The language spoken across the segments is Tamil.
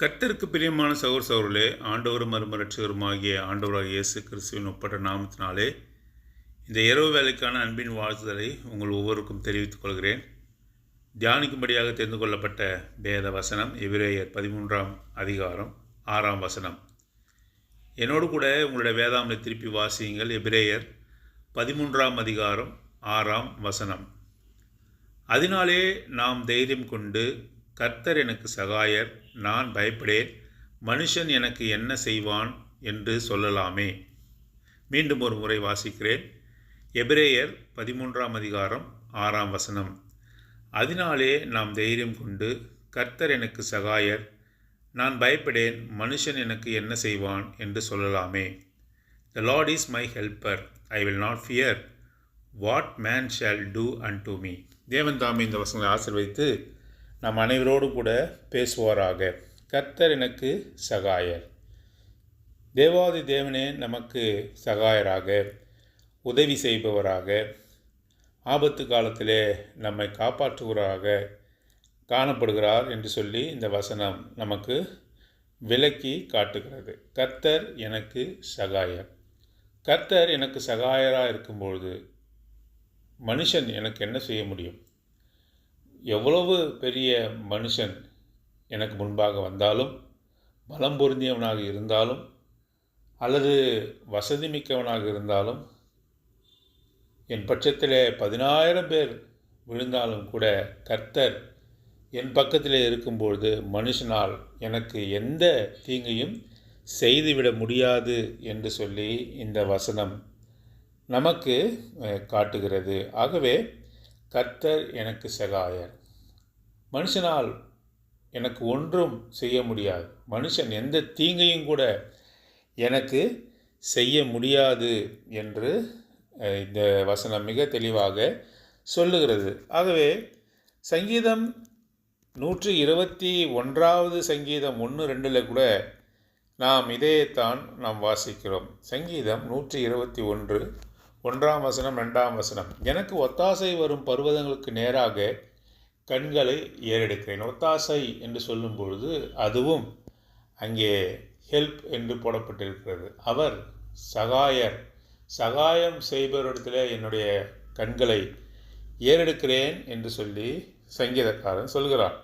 கர்த்தருக்கு பிரியமான சகோதரர்களே, ஆண்டவரும் மறுமலர்ச்சிகருமாகிய ஆண்டவராகிய இயேசு கிறிஸ்துவின் ஒப்பற்ற நாமத்தினாலே இந்த இரவு வேலைக்கான அன்பின் வாழ்த்துதலை உங்கள் ஒவ்வொருக்கும் தெரிவித்துக் கொள்கிறேன். தியானிக்கும்படியாக தெரிந்து கொள்ளப்பட்ட வேத வசனம் எபிரேயர் 13ஆம் அதிகாரம் 6ஆம் வசனம். என்னோடு கூட உங்களுடைய வேதாமலை திருப்பி வாசியுங்கள். எபிரேயர் 13ஆம் அதிகாரம் 6ஆம் வசனம். அதனாலே நாம் தைரியம் கொண்டு, கர்த்தர் எனக்கு சகாயர், நான் பயப்படேன், மனுஷன் எனக்கு என்ன செய்வான் என்று சொல்லலாமே. மீண்டும் ஒரு முறை வாசிக்கிறேன். எபிரேயர் 13ஆம் அதிகாரம் 6ஆம் வசனம். அதனாலே நாம் தைரியம் கொண்டு, கர்த்தர் எனக்கு சகாயர், நான் பயப்படேன், மனுஷன் எனக்கு என்ன செய்வான் என்று சொல்லலாமே. The Lord is my helper, I will not fear what man shall do unto me. தேவன் தாமே இந்த வசனங்களை ஆசீர்வதித்து நம் அனைவரோடு கூட பேசுவாராக. கர்த்தர் எனக்கு சகாயர். தேவாதி தேவனே நமக்கு சகாயராக, உதவி செய்பவராக, ஆபத்து காலத்திலே நம்மை காப்பாற்றுவராக காணப்படுகிறார் என்று சொல்லி இந்த வசனம் நமக்கு விளக்கி காட்டுகிறது. கர்த்தர் எனக்கு சகாயர். கர்த்தர் எனக்கு சகாயராக இருக்கும்பொழுது மனுஷன் எனக்கு என்ன செய்ய முடியும்? எவ்வளவு பெரிய மனுஷன் எனக்கு முன்பாக வந்தாலும், பலம் பொருந்தியவனாக இருந்தாலும், அல்லது வசதி மிக்கவனாக இருந்தாலும், என் பட்சத்தில் 10,000 பேர் விழுந்தாலும் கூட கர்த்தர் என் பக்கத்தில் இருக்கும்பொழுது மனுஷனால் எனக்கு எந்த தீங்கையும் செய்துவிட முடியாது என்று சொல்லி இந்த வசனம் நமக்கு காட்டுகிறது. ஆகவே கர்த்தர் எனக்கு சகாயர். மனுஷனால் எனக்கு ஒன்றும் செய்ய முடியாது. மனுஷன் எந்த தீங்கையும் கூட எனக்கு செய்ய முடியாது என்று இந்த வசனம் மிக தெளிவாக சொல்லுகிறது. ஆகவே சங்கீதம் 121வது சங்கீதம் 1-2 கூட நாம் இதைத்தான் நாம் வாசிக்கிறோம். சங்கீதம் 121 1ஆம் வசனம் 2ஆம் வசனம். எனக்கு ஒத்தாசை வரும் பர்வதங்களுக்கு நேராக கண்களை ஏறெடுக்கிறேன். ஒத்தாசை என்று சொல்லும் பொழுது அதுவும் அங்கே ஹெல்ப் என்று போடப்பட்டிருக்கிறது. அவர் சகாயர், சகாயம் செய்பவரிடத்தில் என்னுடைய கண்களை ஏறெடுக்கிறேன் என்று சொல்லி சங்கீதக்காரன் சொல்கிறார்.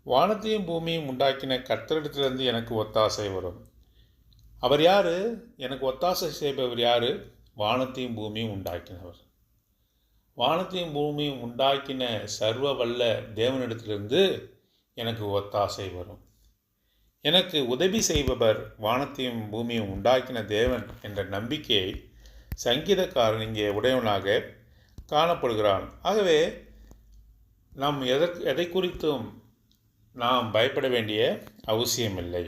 வானத்தையும் பூமியும் உண்டாக்கின கர்த்தரிடத்திலிருந்து எனக்கு ஒத்தாசை வரும். அவர் யார்? எனக்கு ஒத்தாசை செய்பவர் யார்? வானத்தையும் பூமியும் உண்டாக்கினவர். வானத்தையும் பூமியும் உண்டாக்கின சர்வ வல்ல தேவனிடத்திலிருந்து எனக்கு ஒத்தாசை வரும். எனக்கு உதவி செய்பவர் வானத்தையும் பூமியும் உண்டாக்கின தேவன் என்ற நம்பிக்கையை சங்கீதக்காரன் இங்கே உடையவனாக காணப்படுகிறான். ஆகவே நாம் எதை குறித்தும் நாம் பயப்பட வேண்டிய அவசியமில்லை.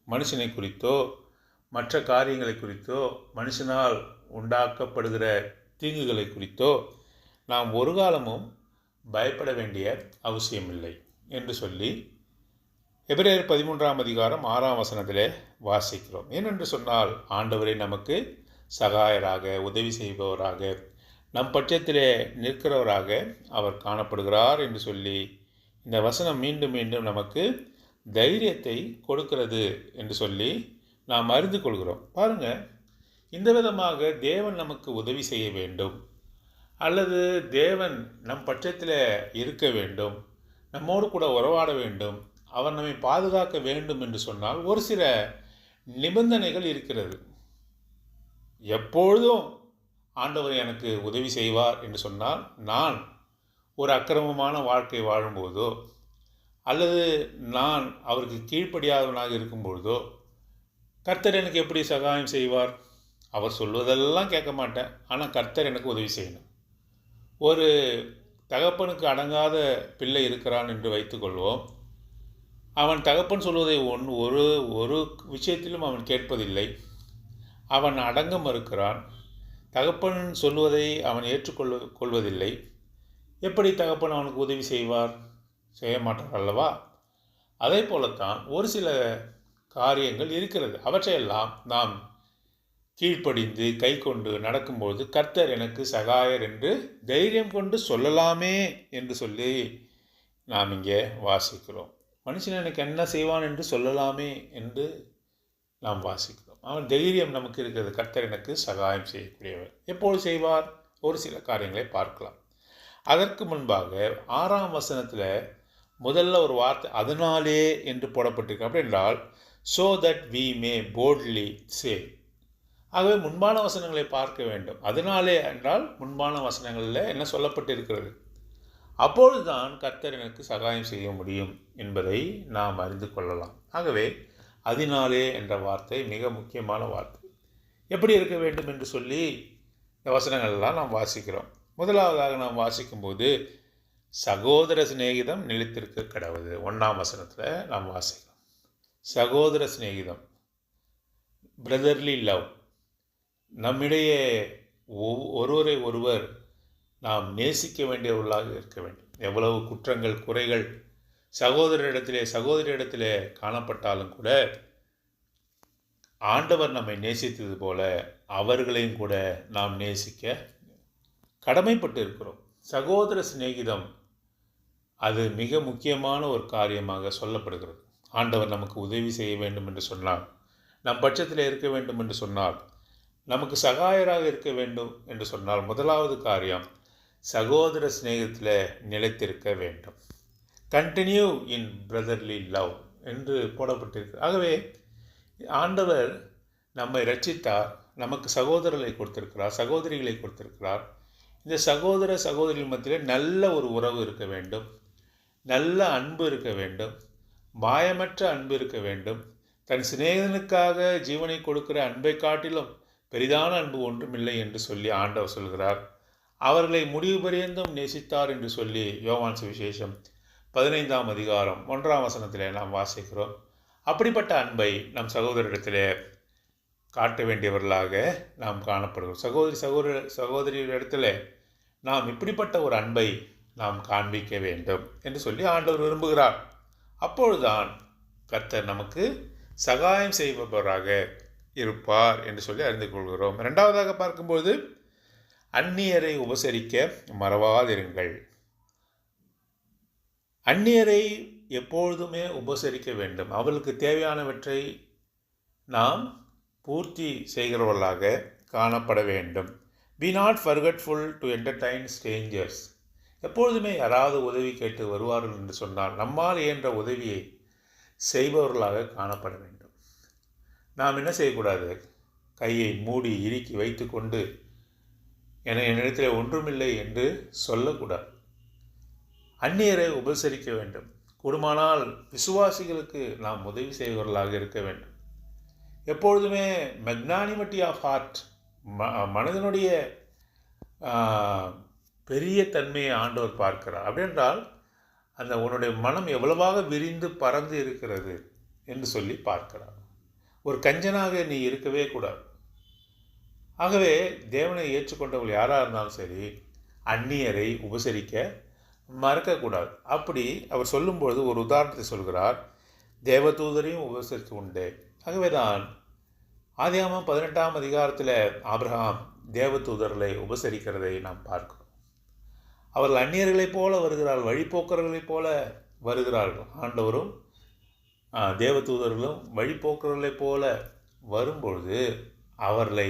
மனுஷனை குறித்தோ மற்ற காரியங்களை குறித்தோ மனுஷனால் உண்டாக்கப்படுகிற தீங்குகளை குறித்தோ நாம் ஒரு காலமும் பயப்பட வேண்டிய அவசியமில்லை என்று சொல்லி எபிரேயர் 13ஆம் அதிகாரம் 6ஆம் வசனத்திலே வாசிக்கிறோம். ஏனென்று சொன்னால் ஆண்டவரே நமக்கு சகாயராக, உதவி செய்பவராக, நம் பட்சத்திலே நிற்கிறவராக அவர் காணப்படுகிறார் என்று சொல்லி இந்த வசனம் மீண்டும் மீண்டும் நமக்கு தைரியத்தை கொடுக்கிறது என்று சொல்லி நாம் அறிந்து கொள்கிறோம். பாருங்கள், இந்த விதமாக தேவன் நமக்கு உதவி செய்ய வேண்டும், அல்லது தேவன் நம் பட்சத்தில் இருக்க வேண்டும், நம்மோடு கூட உறவாட வேண்டும், அவர் நம்மை பாதுகாக்க வேண்டும் என்று சொன்னால் ஒரு சில நிபந்தனைகள் இருக்கிறது. எப்பொழுதும் ஆண்டவர் எனக்கு உதவி செய்வார் என்று சொன்னால், நான் ஒரு அக்கிரமமான வாழ்க்கை வாழும்போதோ அல்லது நான் அவருக்கு கீழ்ப்படியாதவனாக இருக்கும்பொழுதோ கர்த்தர் எனக்கு எப்படி சகாயம் செய்வார்? அவர் சொல்வதெல்லாம் கேட்க மாட்டேன், ஆனால் கர்த்தர் எனக்கு உதவி செய்யணும். ஒரு தகப்பனுக்கு அடங்காத பிள்ளை இருக்கிறான் என்று வைத்துக்கொள்வோம். அவன் தகப்பன் சொல்வதை ஒரு விஷயத்திலும் அவன் கேட்பதில்லை. அவன் அடங்க மறுக்கிறான். தகப்பன் சொல்வதை அவன் ஏற்றுக்கொள்வதில்லை. எப்படி தகப்பன் அவனுக்கு உதவி செய்வார்? செய்ய மாட்டார் அல்லவா? அதே போலத்தான் ஒரு சில காரியங்கள் இருக்கிறது. அவற்றையெல்லாம் நாம் கீழ்ப்படிந்து கை கொண்டு நடக்கும்போது கர்த்தர் எனக்கு சகாயர் என்று தைரியம் கொண்டு சொல்லலாமே என்று சொல்லி நாம் இங்கே வாசிக்கிறோம். மனுஷன் எனக்கு என்ன செய்வான் என்று சொல்லலாமே என்று நாம் வாசிக்கிறோம். அவன் தைரியம் நமக்கு இருக்கிறது. கர்த்தர் எனக்கு சகாயம் செய்யக்கூடியவர். எப்போது செய்வார்? ஒரு சில காரியங்களை பார்க்கலாம். அதற்கு முன்பாக 6ஆம் வசனத்தில் முதல்ல ஒரு வார்த்தை அதனாலே என்று போடப்பட்டிருக்கு. அப்படி என்றால் so that we may boldly say. ஆகவே முன்பான வசனங்களை பார்க்க வேண்டும். அதனாலே என்றால் முன்பான வசனங்களில் என்ன சொல்லப்பட்டிருக்கிறது, அப்பொழுதுதான் கர்த்தர் எனக்கு சகாயம் செய்ய முடியும் என்பதை நாம் அறிந்து கொள்ளலாம். ஆகவே அதனாலே என்ற வார்த்தை மிக முக்கியமான வார்த்தை. எப்படி இருக்க வேண்டும் என்று சொல்லி இந்த வசனங்கள்லாம் நாம் வாசிக்கிறோம். முதலாவதாக நாம் வாசிக்கும்போது சகோதர சிநேகிதம் நிலைத்திருக்க கடவுது. 1ஆம் வசனத்தில் நாம் வாசிக்கிறோம். சகோதர சிநேகிதம், பிரதர்லி லவ். நம்மிடையே ஒருவரை ஒருவர் நாம் நேசிக்க வேண்டியவர்களாக இருக்க வேண்டும். எவ்வளவு குற்றங்கள் குறைகள் சகோதரியிடத்திலே காணப்பட்டாலும் கூட ஆண்டவர் நம்மை நேசித்தது போல அவர்களையும் கூட நாம் நேசிக்க கடமைப்பட்டு இருக்கிறோம். சகோதர சிநேகிதம் அது மிக முக்கியமான ஒரு காரியமாக சொல்லப்படுகிறது. ஆண்டவர் நமக்கு உதவி செய்ய வேண்டும் என்று சொன்னார், நம் பட்சத்தில் இருக்க வேண்டும் என்று சொன்னார், நமக்கு சகாயராக இருக்க வேண்டும் என்று சொன்னால் முதலாவது காரியம் சகோதர சிநேகத்தில் நிலைத்திருக்க வேண்டும். கண்டினியூ இன் பிரதர்லி லவ் என்று போடப்பட்டிருக்கு. ஆகவே ஆண்டவர் நம்மை ரட்சித்தார், நமக்கு சகோதரர்களை கொடுத்திருக்கிறார், சகோதரிகளை கொடுத்திருக்கிறார். இந்த சகோதர சகோதரிகள் மத்தியில் நல்ல ஒரு உறவு இருக்க வேண்டும், நல்ல அன்பு இருக்க வேண்டும், மாயமற்ற அன்பு இருக்க வேண்டும். தன் சிநேகிதனுக்காக ஜீவனை கொடுக்கிற அன்பை காட்டிலும் பெரிதான அன்பு ஒன்றுமில்லை என்று சொல்லி ஆண்டவர் சொல்கிறார். அவர்களை முடிவு பரியந்தம் நேசித்தார் என்று சொல்லி யோவான் சுவிசேஷம் 15ஆம் அதிகாரம் 1ஆம் வசனத்திலே நாம் வாசிக்கிறோம். அப்படிப்பட்ட அன்பை நம் சகோதரிடத்திலே காட்ட வேண்டியவர்களாக நாம் காணப்படுகிறோம். சகோதரியிடத்தில் நாம் இப்படிப்பட்ட ஒரு அன்பை நாம் காண்பிக்க வேண்டும் என்று சொல்லி ஆண்டவர் விரும்புகிறார். அப்பொழுதுதான் கர்த்தர் நமக்கு சகாயம் செய்பவராக இருப்பார் என்று சொல்லி அறிந்து கொள்கிறோம். இரண்டாவதாக பார்க்கும்போது அந்நியரை உபசரிக்க மறவாதிருங்கள். அந்நியரை எப்பொழுதுமே உபசரிக்க வேண்டும். அவர்களுக்கு தேவையானவற்றை நாம் பூர்த்தி செய்கிறவர்களாக காணப்பட வேண்டும். Be not forgetful to entertain strangers. எப்பொழுதுமே யாராவது உதவி கேட்டு வருவார்கள் என்று சொன்னால் நம்மால் இயன்ற உதவியை செய்பவர்களாக காணப்பட வேண்டும். நாம் என்ன செய்யக்கூடாது? கையை மூடி இறுக்கி வைத்து கொண்டு என்னிடத்தில் ஒன்றுமில்லை என்று சொல்லக்கூடாது. அந்நியரை உபசரிக்க வேண்டும். கூடுமானால் விசுவாசிகளுக்கு நாம் உதவி செய்பவர்களாக இருக்க வேண்டும். எப்பொழுதுமே மெக்னானிமிட்டி ஆஃப் ஹார்ட், மனதினுடைய பெரிய தன்மையை ஆண்டவர் பார்க்கிறார். அப்படின்றால் அந்த உன்னுடைய மனம் எவ்வளவாக விரிந்து பறந்து இருக்கிறது என்று சொல்லி பார்க்கிறார். ஒரு கஞ்சனாக நீ இருக்கவே கூடாது. ஆகவே தேவனை ஏற்றுக்கொண்டவர்கள் யாராக இருந்தாலும் சரி அந்நியரை உபசரிக்க மறக்கக்கூடாது. அப்படி அவர் சொல்லும்பொழுது ஒரு உதாரணத்தை சொல்கிறார். தேவதூதரையும் உபசரித்து உண்டு. ஆகவே தான் ஆதியாகமம் 18ஆம் அதிகாரத்தில் ஆபிரகாம் தேவதூதர்களை உபசரிக்கிறதை நாம் பார்க்கிறோம். அவர்கள் அந்நியர்களைப் போல வருகிறார்கள், வழிபோக்கர்களைப் போல வருகிறார்கள். ஆண்டவரும் தேவதூதர்களும் வழிபோக்கர்களைப் போல வரும்பொழுது அவர்களை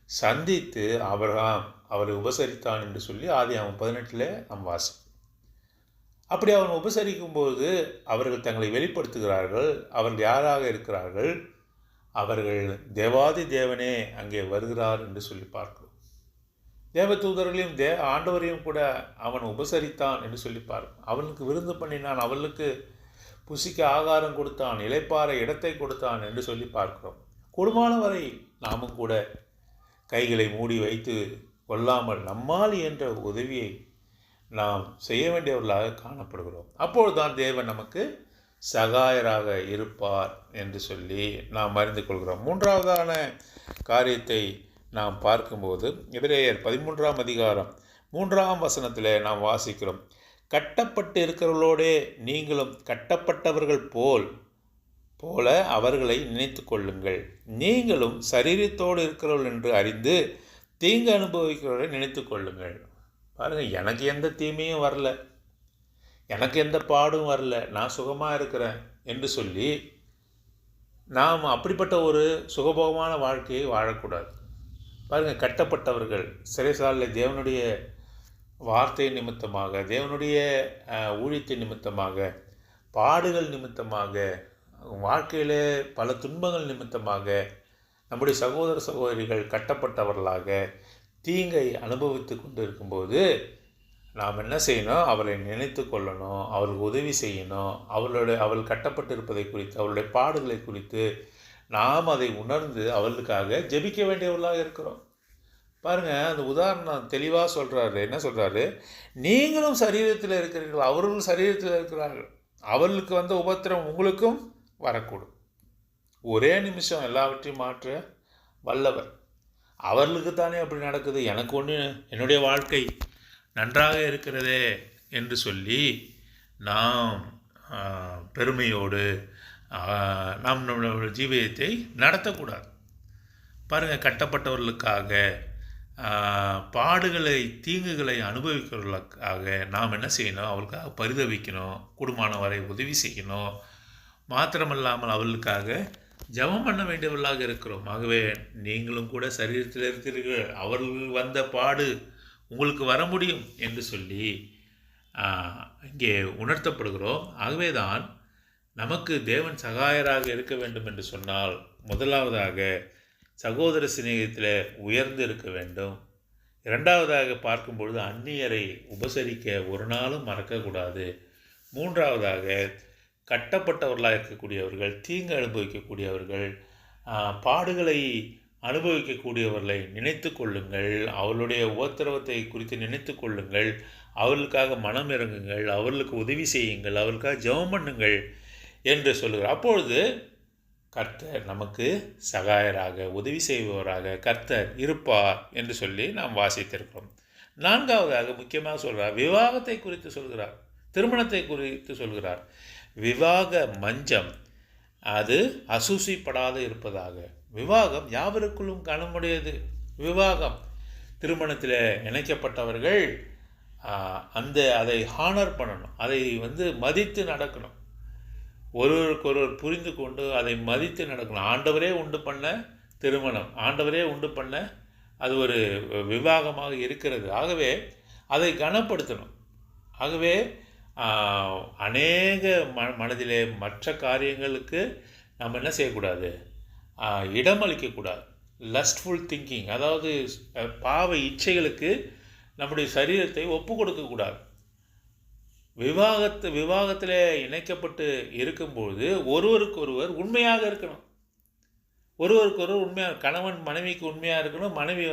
சந்தித்து ஆபிரகாம் அவரை உபசரித்தான் என்று சொல்லி ஆதியாகமம் 18 நாம் வாசிக்கிறோம். அப்படி அவன் உபசரிக்கும்போது அவர்கள் தங்களை வெளிப்படுத்துகிறார்கள். அவர்கள் யாராக இருக்கிறார்கள்? அவர்கள் தேவாதி தேவனே அங்கே வருகிறார் என்று சொல்லி பார்க்கிறோம். தேவதூதர்களையும் ஆண்டவரையும் கூட அவன் உபசரித்தான் என்று சொல்லி பார்க்கிறோம். அவனுக்கு விருந்து பண்ணினான், அவளுக்கு புசிக்க ஆகாரம் கொடுத்தான், இளைப்பாற இடத்தை கொடுத்தான் என்று சொல்லி பார்க்கிறோம். கூடுமான வரை நாமும் கூட கைகளை மூடி வைத்து கொள்ளாமல் நம்மால் என்ற உதவியை நாம் செய்ய வேண்டியவர்களாக காணப்படுகிறோம். அப்பொழுதுதான் தேவன் நமக்கு சகாயராக இருப்பார் என்று சொல்லி நாம் அறிந்து கொள்கிறோம். மூன்றாவதான காரியத்தை நாம் பார்க்கும்போது எபிரேயர் 13ஆம் அதிகாரம் 3ஆம் வசனத்தில் நாம் வாசிக்கிறோம். கட்டப்பட்டு இருக்கிறவர்களோடே நீங்களும் கட்டப்பட்டவர்கள் போல அவர்களை நினைத்து கொள்ளுங்கள். நீங்களும் சரீரத்தோடு இருக்கிறவர்கள் என்று அறிந்து தீங்கு அனுபவிக்கிறவர்களை நினைத்து கொள்ளுங்கள். பாருங்கள், எனக்கு எந்த தீமையும் வரல, எனக்கு எந்த பாடும் வரல, நான் சுகமாக இருக்கிறேன் என்று சொல்லி நாம் அப்படிப்பட்ட ஒரு சுகபோகமான வாழ்க்கையை வாழக்கூடாது. பாருங்கள், கட்டப்பட்டவர்கள் சிறைசாலையில் தேவனுடைய வார்த்தை நிமித்தமாக, தேவனுடைய ஊழியத்தின் நிமித்தமாக, பாடுகள் நிமித்தமாக, வாழ்க்கையில் பல துன்பங்கள் நிமித்தமாக நம்முடைய சகோதர சகோதரிகள் கட்டப்பட்டவர்களாக தீங்கை அனுபவித்து கொண்டு இருக்கும்போது நாம் என்ன செய்யணும்? அவளை நினைத்து கொள்ளணும், அவளுக்கு உதவி செய்யணும். அவள் கட்டப்பட்டிருப்பதை குறித்து, அவளுடைய பாடுகளை குறித்து நாம் அதை உணர்ந்து அவளுக்காக ஜெபிக்க வேண்டியவர்களாக இருக்கிறோம். பாருங்கள், அந்த உதாரணம் தெளிவாக சொல்கிறாரு. என்ன சொல்கிறாரு? நீங்களும் சரீரத்தில் இருக்கிறீர்கள், அவர்களும் சரீரத்தில் இருக்கிறார்கள். அவளுக்கு வந்த உபத்திரம் உங்களுக்கும் வரக்கூடும். ஒரே நிமிஷம் எல்லாவற்றையும் மாற்ற வல்லவர். அவர்களுக்கு தானே அப்படி நடக்குது, எனக்கு ஒன்று என்னுடைய வாழ்க்கை நன்றாக இருக்கிறதே என்று சொல்லி நாம் பெருமையோடு நாம் நம்மளுடைய ஜீவியத்தை நடத்தக்கூடாது. பாருங்கள், கட்டப்பட்டவர்களுக்காக பாடுகளை தீங்குகளை அனுபவிக்கிறவர்களுக்காக நாம் என்ன செய்யணும்? அவர்களுக்காக பரிதவிக்கணும், கூடுமான வரை உதவி செய்யணும். மாத்திரமல்லாமல் அவர்களுக்காக ஜெபம் பண்ண வேண்டியவர்களாக இருக்கிறோம். ஆகவே நீங்களும் கூட சரீரத்தில் இருக்கிறீர்கள், அவர்கள் வந்த பாடு உங்களுக்கு வர முடியும் என்று சொல்லி இங்கே உணர்த்தப்படுகிறோம். ஆகவே தான் நமக்கு தேவன் சகாயராக இருக்க வேண்டும் என்று சொன்னால் முதலாவதாக சகோதர சிநேகத்தில் உயர்ந்து இருக்க வேண்டும். இரண்டாவதாக பார்க்கும்பொழுது அந்நியரை உபசரிக்க ஒரு நாளும் மறக்கக்கூடாது. மூன்றாவதாக கட்டப்பட்டவர்களாக இருக்கக்கூடியவர்கள், தீங்கு அனுபவிக்கக்கூடியவர்கள், பாடுகளை அனுபவிக்கக்கூடியவர்களை நினைத்து கொள்ளுங்கள், அவர்களுடைய உபத்திரவத்தை குறித்து நினைத்து கொள்ளுங்கள், அவர்களுக்காக மனம் இறங்குங்கள், அவர்களுக்கு உதவி செய்யுங்கள், அவர்களுக்காக ஜெபம் பண்ணுங்கள் என்று சொல்லுகிறார். அப்பொழுது கர்த்தர் நமக்கு சகாயராக உதவி செய்பவராக கர்த்தர் இருப்பார் என்று சொல்லி நாம் வாசித்திருக்கிறோம். நான்காவதாக முக்கியமாக சொல்கிறார், விவாகத்தை குறித்து சொல்கிறார், திருமணத்தை குறித்து சொல்கிறார். விவாக மஞ்சம் அது அசூசிப்படாத இருப்பதாக. விவாகம் யாவருக்குள்ளும் கனமுடையது. விவாகம் திருமணத்தில் இணைக்கப்பட்டவர்கள் அதை ஹானர் பண்ணணும், அதை மதித்து நடக்கணும், ஒருவருக்கொருவர் புரிந்து கொண்டு அதை மதித்து நடக்கணும். ஆண்டவரே உண்டு பண்ண திருமணம், ஆண்டவரே உண்டு பண்ண அது ஒரு விவாகமாக இருக்கிறது. ஆகவே அதை கனப்படுத்தணும். ஆகவே அநேக மனதிலே மற்ற காரியங்களுக்கு நம்ம என்ன செய்யக்கூடாது? இடமளிக்கக்கூடாது. லஸ்ட்ஃபுல் திங்கிங், அதாவது பாவ இச்சைகளுக்கு நம்முடைய சரீரத்தை ஒப்பு கொடுக்கக்கூடாது. விவாகத்தில் இணைக்கப்பட்டு இருக்கும்போது ஒருவருக்கொருவர் உண்மையாக இருக்கணும். ஒருவருக்கொருவர் உண்மையாக, கணவன் மனைவிக்கு உண்மையாக இருக்கணும், மனைவி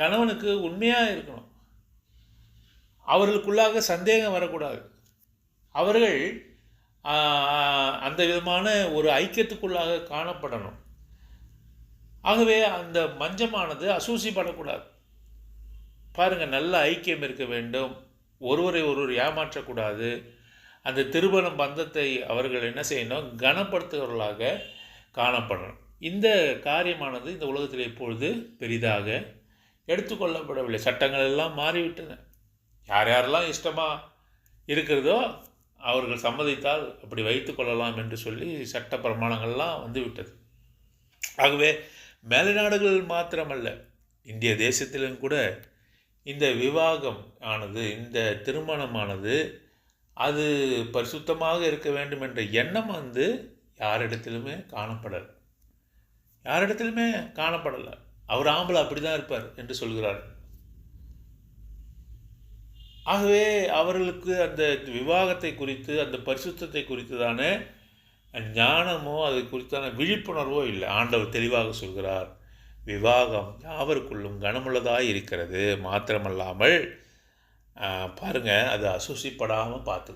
கணவனுக்கு உண்மையாக இருக்கணும். அவர்களுக்குள்ளாக சந்தேகம் வரக்கூடாது. அவர்கள் அந்த விதமான ஒரு ஐக்கியத்துக்குள்ளாக காணப்படணும். ஆகவே அந்த மஞ்சமானது அசூசிப்படக்கூடாது. பாருங்கள், நல்ல ஐக்கியம் இருக்க வேண்டும், ஒருவரை ஒருவர் ஏமாற்றக்கூடாது. அந்த திருமண பந்தத்தை அவர்கள் என்ன செய்யணும்? கனப்படுத்துகிறவர்களாக காணப்படணும். இந்த காரியமானது இந்த உலகத்தில் இப்பொழுது பெரிதாக எடுத்துக்கொள்ளப்படவில்லை. சட்டங்கள் எல்லாம் மாறிவிட்டன. யார் யாரெல்லாம் இஷ்டமாக இருக்கிறதோ அவர்கள் சம்மதித்தால் அப்படி வைத்து கொள்ளலாம் என்று சொல்லி சட்ட பிரமாணங்கள்லாம் வந்துவிட்டது. ஆகவே மேலைநாடுகள் மாத்திரமல்ல, இந்திய தேசத்திலும் கூட இந்த விவாகம் ஆனது, இந்த திருமணமானது அது பரிசுத்தமாக இருக்க வேண்டும் என்ற எண்ணம் யாரிடத்திலுமே காணப்படலை. யாரிடத்திலுமே காணப்படலை. அவர் ஆம்பளை அப்படி தான் இருப்பார் என்று சொல்கிறார். ஆகவே அவர்களுக்கு அந்த விவாகத்தை குறித்து, அந்த பரிசுத்தத்தை குறித்ததான ஞானமோ அதை குறித்தான விழிப்புணர்வோ இல்லை. ஆண்டவர் தெளிவாக சொல்கிறார், விவாகம் யாவருக்குள்ளும் கனமுள்ளதாக இருக்கிறது. மாத்திரமல்லாமல் பாருங்கள், அது அசூசிப்படாமல் பார்த்து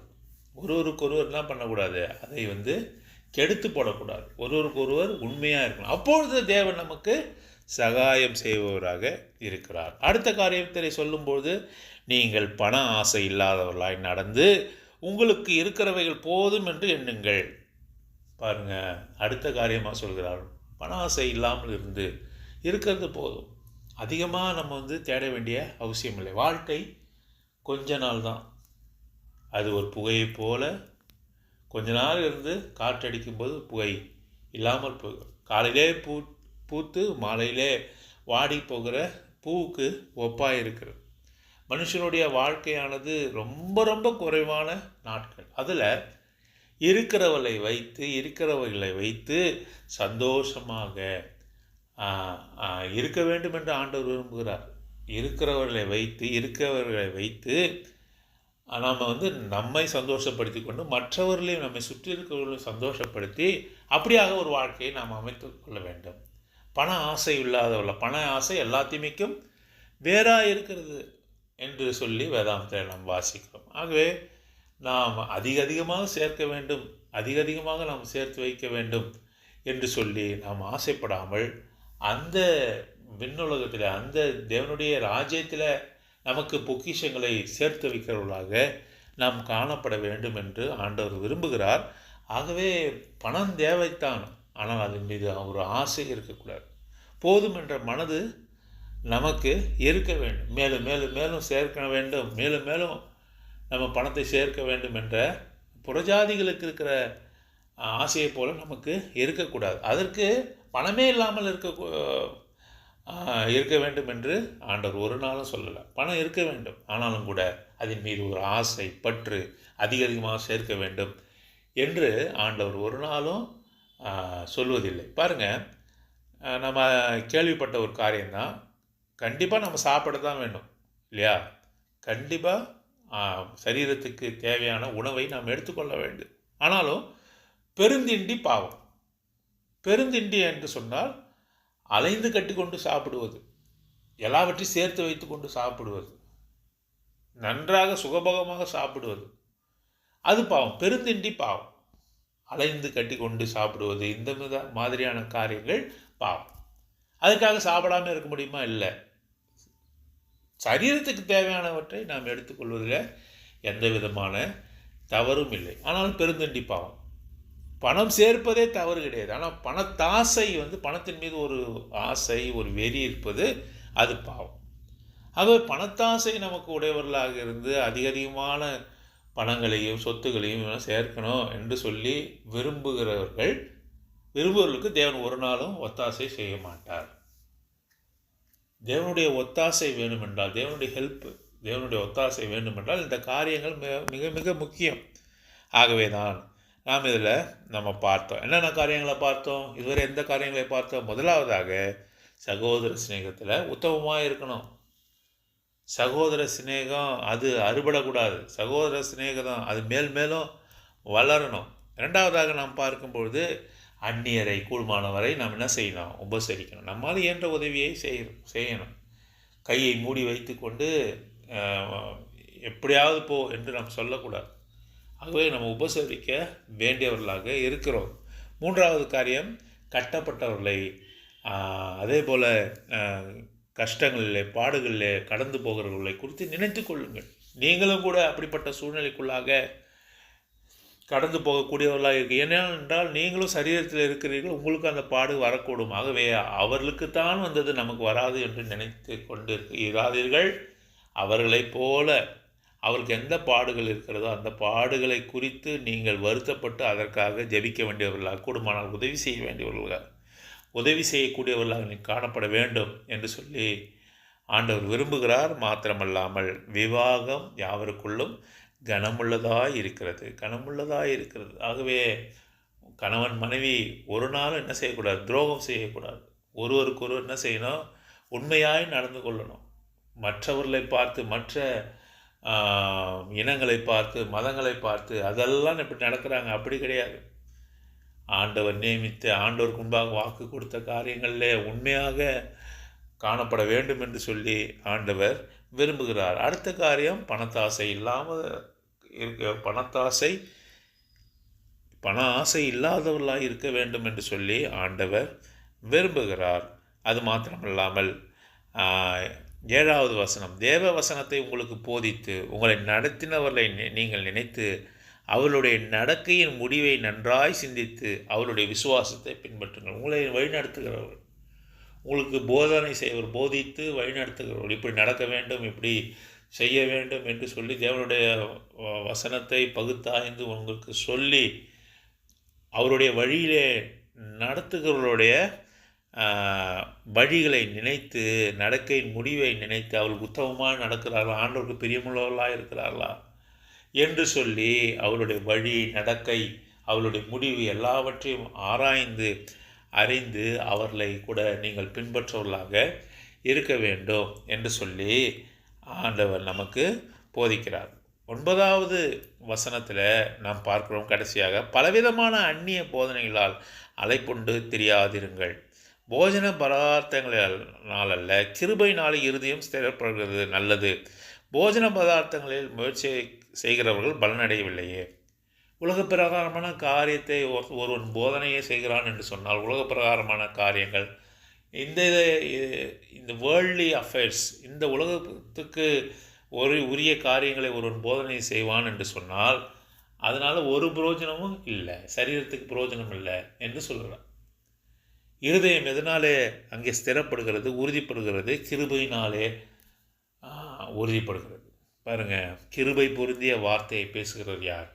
ஒருவருக்கொருவர் என்ன பண்ணக்கூடாது? அதை கெடுத்து போடக்கூடாது. ஒருவருக்கொருவர் உண்மையாக இருக்கணும். அப்பொழுது தேவன் நமக்கு சகாயம் செய்பவராக இருக்கிறார். அடுத்த காரியத்தை சொல்லும்போது, நீங்கள் பண ஆசை இல்லாதவர்களாய் நடந்து உங்களுக்கு இருக்கிறவைகள் போதும் என்று எண்ணுங்கள். பாருங்கள், அடுத்த காரியமாக சொல்கிறார், பண ஆசை இல்லாமல் இருக்கிறது போதும். அதிகமாக நம்ம தேட வேண்டிய அவசியம் இல்லை. வாழ்க்கை கொஞ்ச நாள் தான். அது ஒரு புகையைப் போல கொஞ்ச நாள் இருந்து காற்றடிக்கும்போது புகை இல்லாமல் போகும். காலையிலே பூத்து மாலையிலே வாடி போகிற பூவுக்கு ஒப்பாக இருக்கிறது. மனுஷனுடைய வாழ்க்கையானது ரொம்ப ரொம்ப குறைவான நாட்கள். அதில் இருக்கிறவர்களை வைத்து சந்தோஷமாக இருக்க வேண்டும் என்று ஆண்டவர் விரும்புகிறார். இருக்கிறவர்களை வைத்து நாம் நம்மை சந்தோஷப்படுத்தி கொண்டு மற்றவர்களையும் நம்மை சுற்றி இருக்கிறவர்களையும் சந்தோஷப்படுத்தி அப்படியாக ஒரு வாழ்க்கையை நாம் அமைத்து கொள்ள வேண்டும். பண ஆசை இல்லாதவர்கள், பண ஆசை எல்லாத்தையுமேக்கும் வேறாக இருக்கிறது என்று சொல்லி வேதாந்தத்தில் நாம் வாசிக்கிறோம். ஆகவே நாம் அதிகமாக சேர்க்க வேண்டும், அதிகமாக நாம் சேர்த்து வைக்க வேண்டும் என்று சொல்லி நாம் ஆசைப்படாமல் அந்த விண்ணுலகத்தில், அந்த தேவனுடைய ராஜ்யத்தில் நமக்கு பொக்கிஷங்களை சேர்த்து வைக்கிறவர்களாக நாம் காணப்பட வேண்டும் என்று ஆண்டவர் விரும்புகிறார். ஆகவே பணம் தேவைத்தான், ஆனால் அதன் மீது ஒரு ஆசை இருக்கக்கூடாது. போதும் என்ற மனது நமக்கு இருக்க வேண்டும். மேலும் மேலும் மேலும் சேர்க்க வேண்டும், மேலும் மேலும் நம்ம பணத்தை சேர்க்க வேண்டும் என்ற புறஜாதிகளுக்கு இருக்கிற ஆசையை போல நமக்கு இருக்கக்கூடாது. அதற்கு பணமே இல்லாமல் இருக்க வேண்டும் என்று ஆண்டவர் ஒரு நாளும் சொல்லலை. பணம் இருக்க வேண்டும், ஆனாலும் கூட அதன் மீது ஒரு ஆசை, பற்று, அதிகமாக சேர்க்க வேண்டும் என்று ஆண்டவர் ஒரு நாளும் சொல்வதில்லை. பாருங்கள், நம்ம கேள்விப்பட்ட ஒரு காரியம்தான், கண்டிப்பாக நம்ம சாப்பிட தான் வேண்டும் இல்லையா? கண்டிப்பாக சரீரத்துக்கு தேவையான உணவை நாம் எடுத்துக்கொள்ள வேண்டும். ஆனாலும் பெருந்திண்டி பாவம். பெருந்திண்டி என்று சொன்னால் அலைந்து கட்டி கொண்டு சாப்பிடுவது, எல்லாவற்றையும் சேர்த்து வைத்து கொண்டு சாப்பிடுவது, நன்றாக சுகபோகமாக சாப்பிடுவது, அது பாவம். பெருந்திண்டி பாவம். அலைந்து கட்டி கொண்டு சாப்பிடுவது, இந்த மாதிரியான காரியங்கள் பாவம். அதுக்காக சாப்பிடாமல் இருக்க முடியுமா? இல்லை. சரீரத்துக்கு தேவையானவற்றை நாம் எடுத்துக்கொள்வதில் எந்த விதமான தவறும் இல்லை. ஆனால் பெருந்தண்டி பாவம். பணம் சேர்ப்பதே தவறு கிடையாது. ஆனால் பணத்தாசை பணத்தின் மீது ஒரு ஆசை, ஒரு வெறி இருப்பது, அது பாவம். ஆகவே பணத்தாசை நமக்கு உடையவர்களாக இருந்து அதிகமான பணங்களையும் சொத்துக்களையும் சேர்க்கணும் என்று சொல்லி விரும்புகிறவர்களுக்கு தேவன் ஒரு நாளும் ஒத்தாசை செய்ய மாட்டார். தேவனுடைய ஒத்தாசை வேண்டுமென்றால், தேவனுடைய ஒத்தாசை வேண்டுமென்றால் இந்த காரியங்கள் மிக மிக முக்கியம். ஆகவே தான் நாம் இதில் நம்ம பார்த்தோம். என்னென்ன காரியங்களை பார்த்தோம்? இதுவரை எந்த காரியங்களை பார்த்தோம்? முதலாவதாக சகோதர சிநேகத்தில் உத்தமமாக இருக்கணும். சகோதர சிநேகம் அது அறுபடக்கூடாது. சகோதர சிநேகம் அது மேலும் வளரணும். இரண்டாவதாக நாம் பார்க்கும்பொழுது அந்நியரை கூடுமானவரை நாம் என்ன செய்யணும்? உபசரிக்கணும். நம்மால் இயன்ற உதவியை செய்யணும். கையை மூடி வைத்து கொண்டு எப்படியாவது போ என்று நாம் சொல்லக்கூடாது. ஆகவே நம்ம உபசரிக்க வேண்டியவர்களாக இருக்கிறோம். மூன்றாவது காரியம், கட்டப்பட்டவர்களை, அதே போல் கஷ்டங்களிலே பாடுகளிலே கடந்து போகிறவர்களை குறித்து நினைத்து கொள்ளுங்கள். நீங்களும் கூட அப்படிப்பட்ட சூழ்நிலைக்குள்ளாக கடந்து போகக்கூடியவர்களாக இருக்கு. ஏனென்றால் நீங்களும் சரீரத்தில் இருக்கிறீர்கள், உங்களுக்கு அந்த பாடு வரக்கூடும். ஆகவே அவர்களுக்குத்தான் வந்தது, நமக்கு வராது என்று நினைத்து கொண்டு இராதீர்கள். அவர்களைப் போல அவருக்கு எந்த பாடுகள் இருக்கிறதோ அந்த பாடுகளை குறித்து நீங்கள் வருத்தப்பட்டு அதற்காக ஜெபிக்க வேண்டியவர்களாக, கூடுமானால் உதவி செய்யக்கூடியவர்களாக நீ காணப்பட வேண்டும் என்று சொல்லி ஆண்டவர் விரும்புகிறார். மாத்திரமல்லாமல் விவாகம் யாவருக்குள்ளும் கனமுள்ளதாக இருக்கிறது. ஆகவே கணவன் மனைவி ஒரு நாளும் என்ன செய்யக்கூடாது? துரோகம் செய்யக்கூடாது. ஒருவருக்கொருவர் என்ன செய்யணும்? உண்மையாய் நடந்து கொள்ளணும். மற்றவர்களை பார்த்து, மற்ற இனங்களை பார்த்து, மதங்களை பார்த்து அதெல்லாம் இப்படி நடக்கிறாங்க, அப்படி கிடையாது. ஆண்டவர் நியமித்த, ஆண்டவருக்கு முன்பாக வாக்கு கொடுத்த காரியங்களிலே உண்மையாக காணப்பட வேண்டும் என்று சொல்லி ஆண்டவர் விரும்புகிறார். அடுத்த காரியம், பணத்தாசை இல்லாமல் பண ஆசை இல்லாதவர்களாக இருக்க வேண்டும் என்று சொல்லி ஆண்டவர் விரும்புகிறார். அது மாத்திரமல்லாமல் 7வது வசனம், தேவ வசனத்தை உங்களுக்கு போதித்து உங்களை நடத்தினவர்களை நீங்கள் நினைத்து அவர்களுடைய நடக்கையின் முடிவை நன்றாய் சிந்தித்து அவருடைய விசுவாசத்தை பின்பற்றுங்கள். உங்களை வழிநடத்துகிறவர், உங்களுக்கு போதனை செய்வர், போதித்து வழிநடத்துகிறவர், இப்படி நடக்க வேண்டும், இப்படி செய்ய வேண்டும் என்று சொல்லி தேவனுடைய வசனத்தை பகுத்தாய்ந்து உங்களுக்கு சொல்லி அவருடைய வழியிலே நடத்துகிறவருடைய வழிகளை நினைத்து, நடக்கையின் முடிவை நினைத்து அவர்களுக்கு உத்தமமாக நடக்கிறார்களா, ஆண்டவருக்கு பிரியமுள்ளவர்களாக இருக்கிறார்களா என்று சொல்லி அவருடைய வழி, நடக்கை, அவருடைய முடிவு எல்லாவற்றையும் ஆராய்ந்து அறிந்து அவர்களை கூட நீங்கள் பின்பற்றவர்களாக இருக்க வேண்டும் என்று சொல்லி ஆண்டவர் நமக்கு போதிக்கிறார். 9வது வசனத்தில் நாம் பார்க்கிறோம் கடைசியாக, பலவிதமான அந்நிய போதனைகளால் அலைப்புண்டு தெரியாதிருங்கள். போஜன பதார்த்தங்களால் அல்ல, கிருபையினாலே இருதயம் ஸ்திரப்படுகிறது நல்லது. போஜன பதார்த்தங்களில் முயற்சி செய்கிறவர்கள் பலனடையவில்லையே. உலக பிரகாரமான காரியத்தை ஒருவன் போதனையே செய்கிறான் என்று சொன்னால், உலக பிரகாரமான காரியங்கள், இந்த வேர்ல்ட்லி அஃபேர்ஸ், இந்த உலகத்துக்கு உரிய காரியங்களை ஒருவன் போதனை செய்வான் என்று சொன்னால் அதனால் ஒரு பிரயோஜனமும் இல்லை, சரீரத்துக்கு பிரயோஜனம் இல்லை என்று சொல்கிறார். இருதயம் எதனாலே அங்கே ஸ்திரப்படுகிறது, உறுதிப்படுகிறது? கிருபையினாலே உறுதிப்படுகிறது. பாருங்கள், கிருபை பொருந்திய வார்த்தையை பேசுகிறது யார்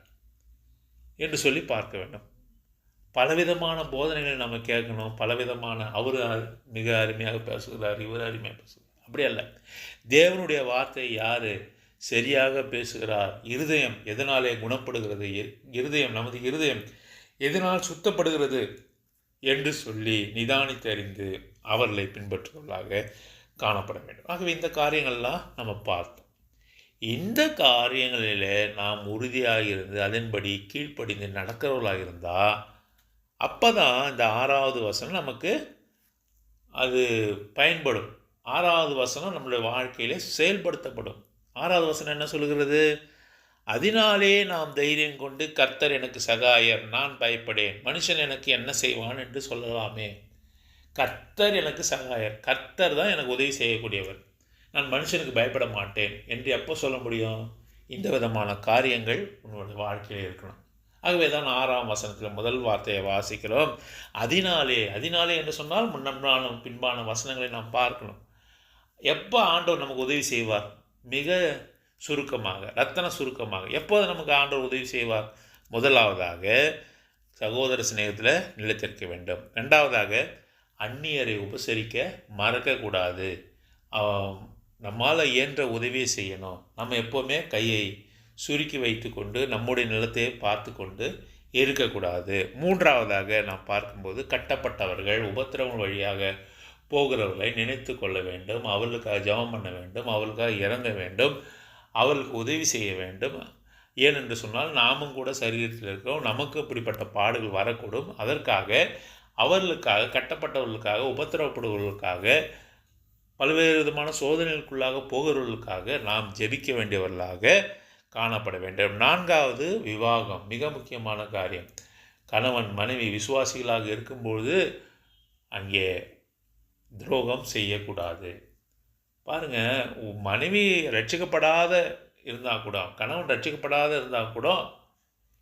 என்று சொல்லி பார்க்க வேண்டும். பலவிதமான போதனைகளை நம்ம கேட்கணும், பலவிதமான அவர் மிக அருமையாக பேசுகிறார், இவர் அருமையாக பேசுகிறார், அப்படி அல்ல. தேவனுடைய வார்த்தை யார் சரியாக பேசுகிறார்? இருதயம் எதனாலே குணப்படுகிறது, நமது இருதயம் எதனால் சுத்தப்படுகிறது என்று சொல்லி நிதானித்து அறிந்து அவர்களை பின்பற்றுவதாக காணப்பட வேண்டும். ஆகவே இந்த காரியங்கள்லாம் நம்ம பார்த்தோம். இந்த காரியங்களில் நாம் உறுதியாக இருந்து அதன்படி கீழ்ப்படிந்து நடக்கிறவர்களாக இருந்தால் அப்போ தான் இந்த 6வது வசனம் நமக்கு அது பயன்படும். 6வது வசனம் நம்மளுடைய வாழ்க்கையிலே செயல்படுத்தப்படும். 6வது வசனம் என்ன சொல்கிறது? அதனாலே நாம் தைரியம் கொண்டு கர்த்தர் எனக்கு சகாயர், நான் பயப்படேன், மனுஷன் எனக்கு என்ன செய்வான் என்று சொல்லலாமே. கர்த்தர் எனக்கு சகாயர், கர்த்தர் தான் எனக்கு உதவி செய்யக்கூடியவர், நான் மனுஷனுக்கு பயப்பட மாட்டேன் என்று எப்போ சொல்ல முடியும்? இந்த விதமான காரியங்கள் உன்னுடைய வாழ்க்கையில் இருக்கணும். ஆகவே தான் 6ஆம் வசனத்தில் முதல் வார்த்தையை வாசிக்கிறோம். அதனாலே என்று சொன்னால் முன்னாலும் பின்பான வசனங்களை நாம் பார்க்கணும். எப்போ ஆண்டவர் நமக்கு உதவி செய்வார்? மிக சுருக்கமாக, ரத்தன சுருக்கமாக எப்போது நமக்கு ஆண்டவர் உதவி செய்வார்? முதலாவதாக சகோதர சிநேகத்தில் நிலைத்திருக்க வேண்டும். 2வதாக அந்நியரை உபசரிக்க மறக்கக்கூடாது. நம்மால் இயன்ற உதவியை செய்யணும். நம்ம எப்போவுமே கையை சுருக்கி வைத்து கொண்டு நம்முடைய நிலத்தை பார்த்து கொண்டு இருக்கக்கூடாது. 3வதாக நாம் பார்க்கும்போது கட்டப்பட்டவர்கள், உபத்திரவம் வழியாக போகிறவர்களை நினைத்து கொள்ள வேண்டும், அவர்களுக்காக ஜெபம் பண்ண வேண்டும், அவர்களுக்காக இறங்க வேண்டும், அவர்களுக்கு உதவி செய்ய வேண்டும். ஏனென்று சொன்னால் நாமும் கூட சரீரத்தில் இருக்கிறோம், நமக்கு இப்படிப்பட்ட பாடுகள் வரக்கூடும். அதற்காக அவர்களுக்காக, கட்டப்பட்டவர்களுக்காக, உபத்திரவப்படுவர்களுக்காக, பல்வேறு விதமான சோதனைகளுக்குள்ளாக போகிறவர்களுக்காக நாம் ஜெபிக்க வேண்டியவர்களாக காணப்பட வேண்டும். 4வது விவாகம், மிக முக்கியமான காரியம். கணவன் மனைவி விசுவாசிகளாக இருக்கும்பொழுது அங்கே துரோகம் செய்யக்கூடாது. பாருங்கள், மனைவி ரட்சிக்கப்படாத இருந்தால் கூட, கணவன் ரட்சிக்கப்படாத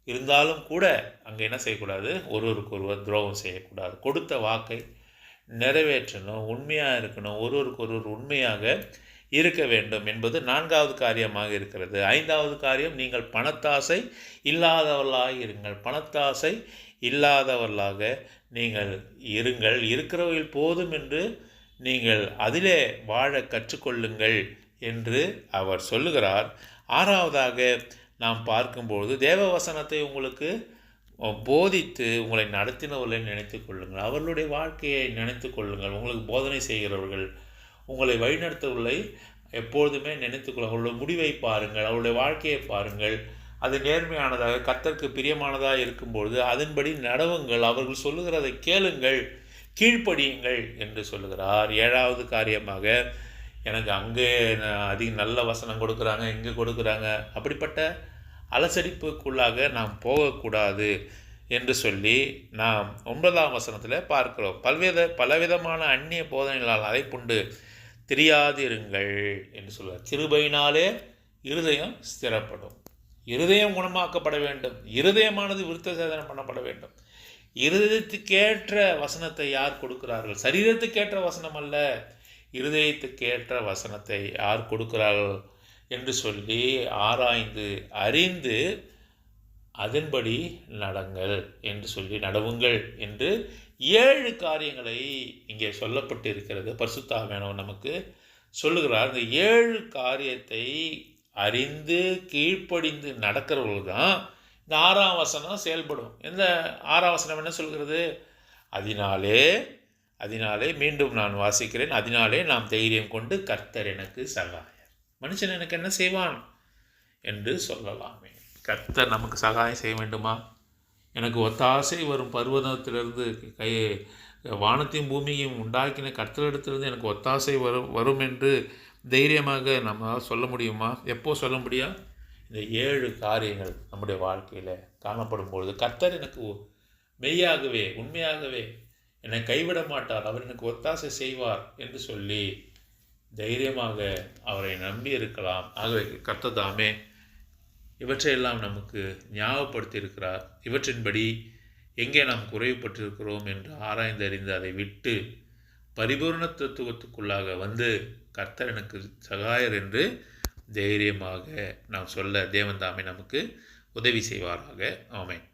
இருந்தாலும் கூட அங்கே என்ன செய்யக்கூடாது? ஒருவருக்கு ஒருவர் துரோகம் செய்யக்கூடாது. கொடுத்த வாக்கை நிறைவேற்றணும், உண்மையாக இருக்கணும், ஒருவருக்கு ஒருவர் உண்மையாக இருக்க வேண்டும் என்பது 4வது காரியமாக இருக்கிறது. 5வது காரியம், நீங்கள் பணத்தாசை இல்லாதவர்களாக இருங்கள். பணத்தாசை இல்லாதவர்களாக நீங்கள் இருங்கள். இருக்கிறவர்கள் போதும் என்று நீங்கள் அதிலே வாழ கற்றுக்கொள்ளுங்கள் என்று அவர் சொல்லுகிறார். 6வதாக நாம் பார்க்கும்போது தேவ வசனத்தை உங்களுக்கு போதித்து உங்களை நடத்தினவர்களை நினைத்து கொள்ளுங்கள். அவர்களுடைய வாழ்க்கையை நினைத்து கொள்ளுங்கள். உங்களுக்கு போதனை செய்கிறவர்கள், உங்களை வழிநடத்தவர்களை எப்பொழுதுமே நினைத்துக்கொள்ள, அவர்களுடைய முடிவை பாருங்கள், அவருடைய வாழ்க்கையை பாருங்கள். அது நேர்மையானதாக, கர்த்தருக்கு பிரியமானதாக இருக்கும்பொழுது அதன்படி நடவுங்கள். அவர்கள் சொல்லுகிறதை கேளுங்கள், கீழ்ப்படியுங்கள் என்று சொல்லுகிறார். 7வது காரியமாக, எனக்கு அங்கே அதிக நல்ல வசனம் கொடுக்குறாங்க, இங்கே கொடுக்குறாங்க, அப்படிப்பட்ட அலசடிப்புக்குள்ளாக நாம் போகக்கூடாது என்று சொல்லி நாம் 9ஆம் வசனத்தில் பார்க்கிறோம். பலவிதமான அந்நிய போதனைகளால் அலைப்புண்டு தெரியாதிருங்கள் என்று சொல்வார். கிருபையினாலே இருதயம் ஸ்திரப்படும். இருதயம் குணமாக்கப்பட வேண்டும். இருதயமானது விருத்த சேதனம் பண்ணப்பட வேண்டும். இருதயத்துக்கேற்ற வசனத்தை யார் கொடுக்கிறார்கள்? சரீரத்துக்கேற்ற வசனம் அல்ல, இருதயத்துக்கேற்ற வசனத்தை யார் கொடுக்கிறார்கள் என்று சொல்லி ஆராய்ந்து அறிந்து அதன்படி நடங்கள் என்று சொல்லி நடவுங்கள் என்று 7 காரியங்களை இங்கே சொல்லப்பட்டு இருக்கிறது. பரிசுத்த ஆவியானவர் நமக்கு சொல்லுகிறார். இந்த 7 காரியத்தை அறிந்து கீழ்ப்படிந்து நடக்கிறவர்கள் தான் இந்த 6ஆம் வசனம் செயல்படும். இந்த 6ஆம் வசனம் என்ன சொல்கிறது? அதனாலே மீண்டும் நான் வாசிக்கிறேன். அதனாலே நாம் தைரியம் கொண்டு கர்த்தர் எனக்கு சகாயர். மனுஷன் எனக்கு என்ன செய்வான் என்று சொல்லலாமே. கர்த்தர் நமக்கு சகாயம் செய்ய வேண்டுமா? எனக்கு ஒத்தாசை வரும் பர்வதத்திலிருந்து வானத்தையும் பூமியையும் உண்டாக்கின கர்த்தரிடத்திலிருந்து எனக்கு ஒத்தாசை வரும் என்று தைரியமாக நம்மளால் சொல்ல முடியுமா? எப்போ சொல்ல முடியும்? இந்த 7 காரியங்கள் நம்முடைய வாழ்க்கையில் காணப்படும் பொழுது கர்த்தர் எனக்கு மெய்யாகவே உண்மையாகவே என்னை கைவிட மாட்டார், அவர் எனக்கு ஒத்தாசை செய்வார் என்று சொல்லி தைரியமாக அவரை நம்பி இருக்கலாம். ஆகவே கர்த்தர் தாமே இவற்றையெல்லாம் நமக்கு ஞாபகப்படுத்தி இருக்கிறார். இவற்றின்படி எங்கே நாம் குறைவுபட்டிருக்கிறோம் என்று ஆராய்ந்து அறிந்து அதை விட்டு பரிபூர்ண தத்துவத்துக்குள்ளாக வந்து கர்த்தர் எனக்கு சகாயர் என்று தைரியமாக நாம் சொல்ல தேவன் தாமே நமக்கு உதவி செய்வாராக. ஆமென்.